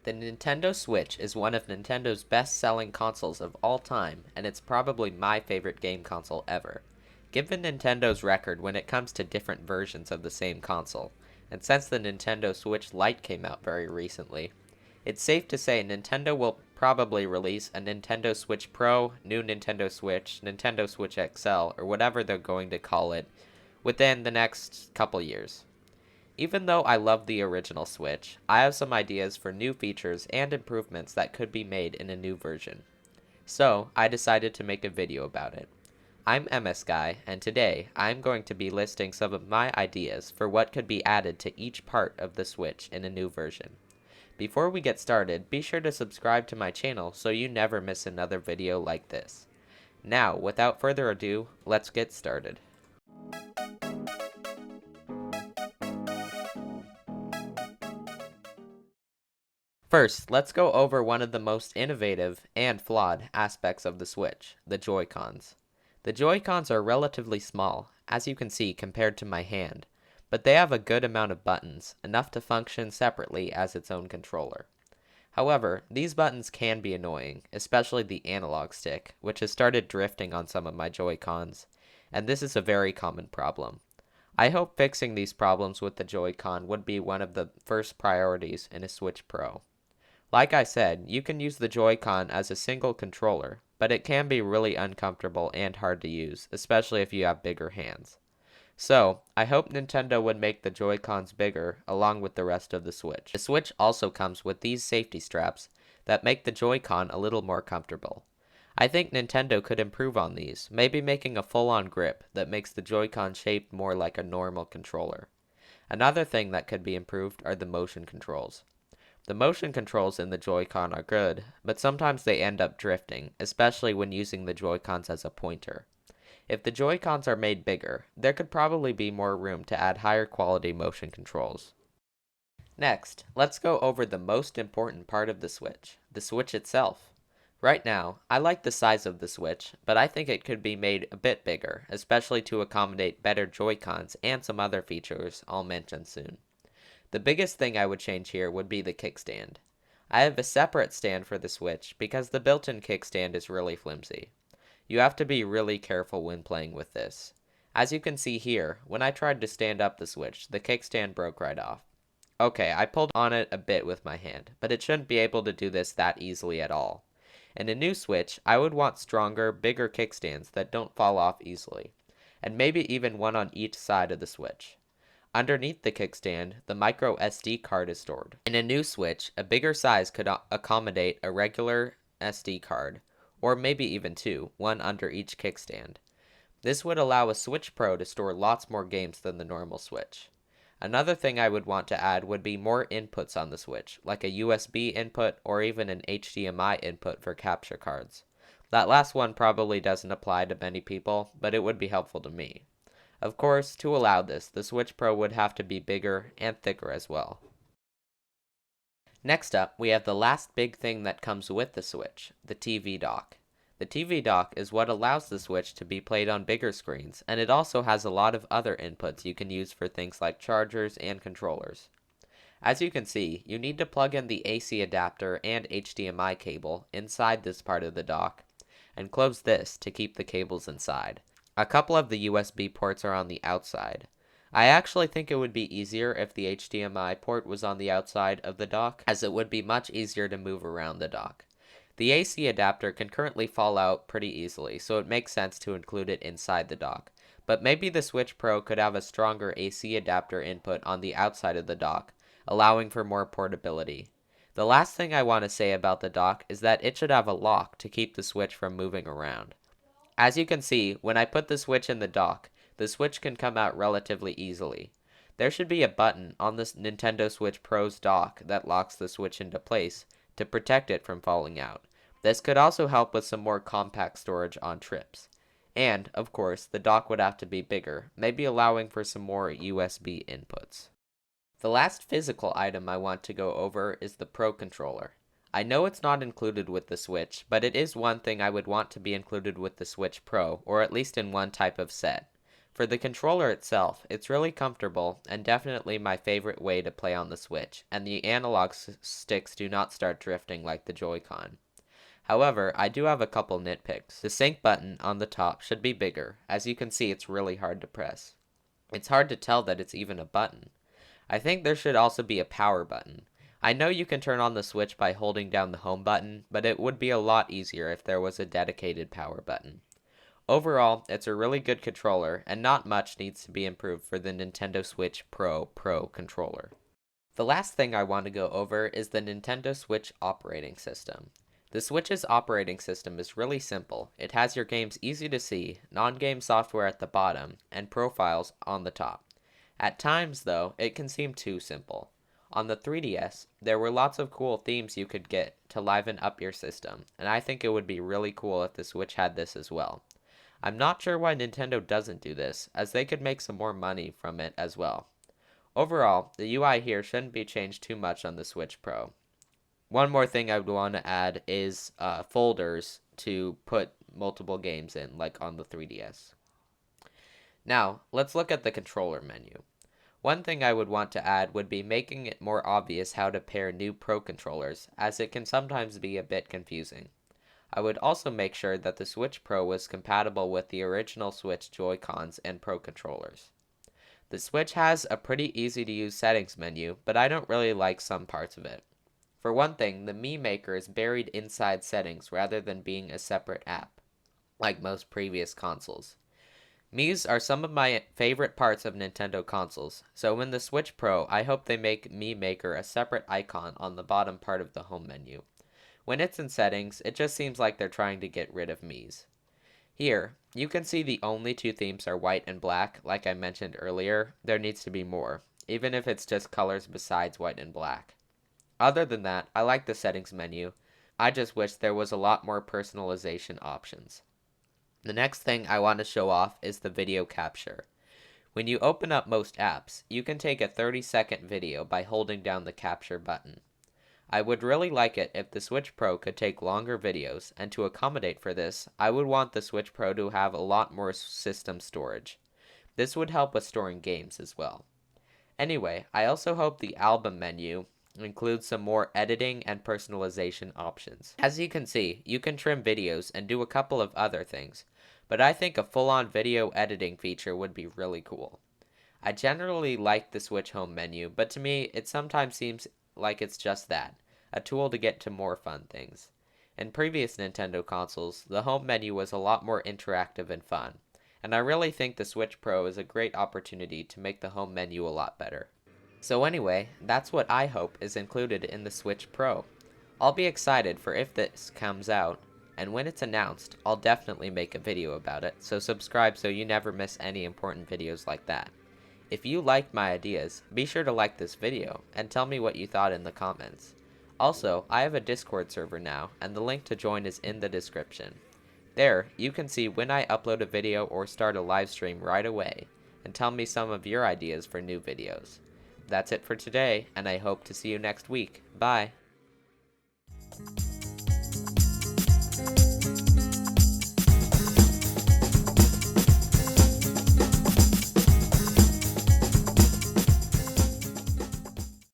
The Nintendo Switch is one of Nintendo's best-selling consoles of all time, and it's probably my favorite game console ever. Given Nintendo's record when it comes to different versions of the same console, and since the Nintendo Switch Lite came out very recently, it's safe to say Nintendo will probably release a Nintendo Switch Pro, new Nintendo Switch, Nintendo Switch XL, or whatever they're going to call it, within the next couple years. Even though I love the original Switch, I have some ideas for new features and improvements that could be made in a new version. So, I decided to make a video about it. I'm MS Guy, and today I'm going to be listing some of my ideas for what could be added to each part of the Switch in a new version. Before we get started, be sure to subscribe to my channel so you never miss another video like this. Now, without further ado, let's get started. First, let's go over one of the most innovative and flawed aspects of the Switch, the Joy-Cons. The Joy-Cons are relatively small, as you can see compared to my hand, but they have a good amount of buttons, enough to function separately as its own controller. However, these buttons can be annoying, especially the analog stick, which has started drifting on some of my Joy-Cons, and this is a very common problem. I hope fixing these problems with the Joy-Con would be one of the first priorities in a Switch Pro. Like I said, you can use the Joy-Con as a single controller, but it can be really uncomfortable and hard to use, especially if you have bigger hands. So, I hope Nintendo would make the Joy-Cons bigger along with the rest of the Switch. The Switch also comes with these safety straps that make the Joy-Con a little more comfortable. I think Nintendo could improve on these, maybe making a full-on grip that makes the Joy-Con shaped more like a normal controller. Another thing that could be improved are the motion controls. The motion controls in the Joy-Con are good, but sometimes they end up drifting, especially when using the Joy-Cons as a pointer. If the Joy-Cons are made bigger, there could probably be more room to add higher quality motion controls. Next, let's go over the most important part of the Switch itself. Right now, I like the size of the Switch, but I think it could be made a bit bigger, especially to accommodate better Joy-Cons and some other features I'll mention soon. The biggest thing I would change here would be the kickstand. I have a separate stand for the Switch because the built-in kickstand is really flimsy. You have to be really careful when playing with this. As you can see here, when I tried to stand up the Switch, the kickstand broke right off. Okay, I pulled on it a bit with my hand, but it shouldn't be able to do this that easily at all. In a new Switch, I would want stronger, bigger kickstands that don't fall off easily, and maybe even one on each side of the Switch. Underneath the kickstand, the micro SD card is stored. In a new Switch, a bigger size could accommodate a regular SD card, or maybe even two, one under each kickstand. This would allow a Switch Pro to store lots more games than the normal Switch. Another thing I would want to add would be more inputs on the Switch, like a USB input or even an HDMI input for capture cards. That last one probably doesn't apply to many people, but it would be helpful to me. Of course, to allow this, the Switch Pro would have to be bigger and thicker as well. Next up, we have the last big thing that comes with the Switch, the TV dock. The TV dock is what allows the Switch to be played on bigger screens, and it also has a lot of other inputs you can use for things like chargers and controllers. As you can see, you need to plug in the AC adapter and HDMI cable inside this part of the dock, and close this to keep the cables inside. A couple of the USB ports are on the outside. I actually think it would be easier if the HDMI port was on the outside of the dock, as it would be much easier to move around the dock. The AC adapter can currently fall out pretty easily, so it makes sense to include it inside the dock. But maybe the Switch Pro could have a stronger AC adapter input on the outside of the dock, allowing for more portability. The last thing I want to say about the dock is that it should have a lock to keep the Switch from moving around. As you can see, when I put the Switch in the dock, the Switch can come out relatively easily. There should be a button on the Nintendo Switch Pro's dock that locks the Switch into place to protect it from falling out. This could also help with some more compact storage on trips. And, of course, the dock would have to be bigger, maybe allowing for some more USB inputs. The last physical item I want to go over is the Pro Controller. I know it's not included with the Switch, but it is one thing I would want to be included with the Switch Pro, or at least in one type of set. For the controller itself, it's really comfortable and definitely my favorite way to play on the Switch, and the analog sticks do not start drifting like the Joy-Con. However, I do have a couple nitpicks. The sync button on the top should be bigger. As you can see, it's really hard to press. It's hard to tell that it's even a button. I think there should also be a power button. I know you can turn on the Switch by holding down the home button, but it would be a lot easier if there was a dedicated power button. Overall, it's a really good controller, and not much needs to be improved for the Nintendo Switch Pro controller. The last thing I want to go over is the Nintendo Switch operating system. The Switch's operating system is really simple. It has your games easy to see, non-game software at the bottom, and profiles on the top. At times, though, it can seem too simple. On the 3DS, there were lots of cool themes you could get to liven up your system, and I think it would be really cool if the Switch had this as well. I'm not sure why Nintendo doesn't do this, as they could make some more money from it as well. Overall, the UI here shouldn't be changed too much on the Switch Pro. One more thing I would want to add is folders to put multiple games in, like on the 3DS. Now, let's look at the controller menu. One thing I would want to add would be making it more obvious how to pair new Pro controllers, as it can sometimes be a bit confusing. I would also make sure that the Switch Pro was compatible with the original Switch Joy-Cons and Pro controllers. The Switch has a pretty easy to use settings menu, but I don't really like some parts of it. For one thing, the Mii Maker is buried inside settings rather than being a separate app, like most previous consoles. Mii's are some of my favorite parts of Nintendo consoles, so in the Switch Pro, I hope they make Mii Maker a separate icon on the bottom part of the home menu. When it's in settings, it just seems like they're trying to get rid of Mii's. Here, you can see the only two themes are white and black, like I mentioned earlier. There needs to be more, even if it's just colors besides white and black. Other than that, I like the settings menu. I just wish there was a lot more personalization options. The next thing I want to show off is the video capture. When you open up most apps, you can take a 30-second video by holding down the capture button. I would really like it if the Switch Pro could take longer videos, and to accommodate for this, I would want the Switch Pro to have a lot more system storage. This would help with storing games as well. Anyway, I also hope the album menu includes some more editing and personalization options. As you can see, you can trim videos and do a couple of other things, but I think a full-on video editing feature would be really cool. I generally like the Switch home menu, but to me, it sometimes seems like it's just that, a tool to get to more fun things. In previous Nintendo consoles, the home menu was a lot more interactive and fun, and I really think the Switch Pro is a great opportunity to make the home menu a lot better. So anyway, that's what I hope is included in the Switch Pro. I'll be excited for if this comes out, and when it's announced, I'll definitely make a video about it, so subscribe so you never miss any important videos like that. If you liked my ideas, be sure to like this video, and tell me what you thought in the comments. Also, I have a Discord server now, and the link to join is in the description. There, you can see when I upload a video or start a live stream right away, and tell me some of your ideas for new videos. That's it for today, and I hope to see you next week. Bye!